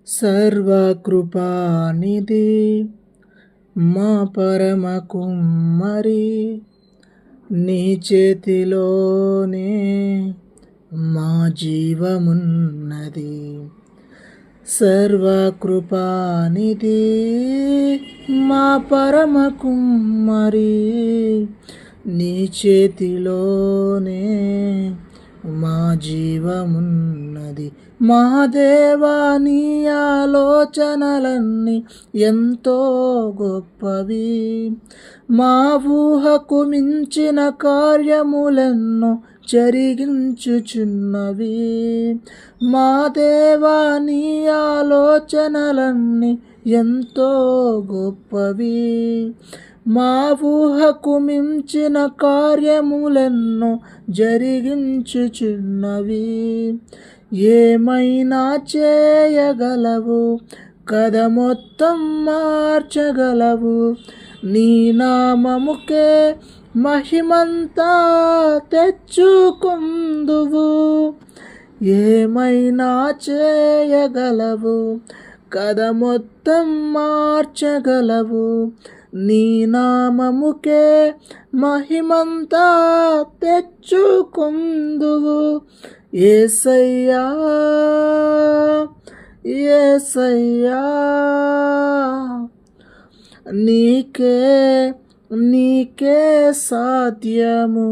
సర్వకృపానిధి మా పరమ కుమ్మరి, నీ చేతిలోనే మా జీవమున్నది. సర్వకృపానిధి మా పరమ కుమ్మరి, నీ చేతిలోనే మా జీవమున్నది. మా దేవా, నీ ఆలోచనలన్నీ ఎంతో గొప్పవి, మా ఊహకు మించిన కార్యములెన్నో జరిగించుచున్నవి. మా దేవా, నీ ఆలోచనలన్నీ ఎంతో గొప్పవి, మా ఊహకు మించిన కార్యములెన్నో జరిగించుచున్నవి. ఏమైనా చేయగలవు, కథ మొత్తం మార్చగలవు, నీ నామముకే మహిమంతా తెచ్చుకుందువు. ఏమైనా చేయగలవు, కథ మొత్తం మార్చగలవు, నీ నామముకే మహిమంతా తెచ్చుకుందువు. యేసయ్యా, యేసయ్యా, నీకే సాధ్యము.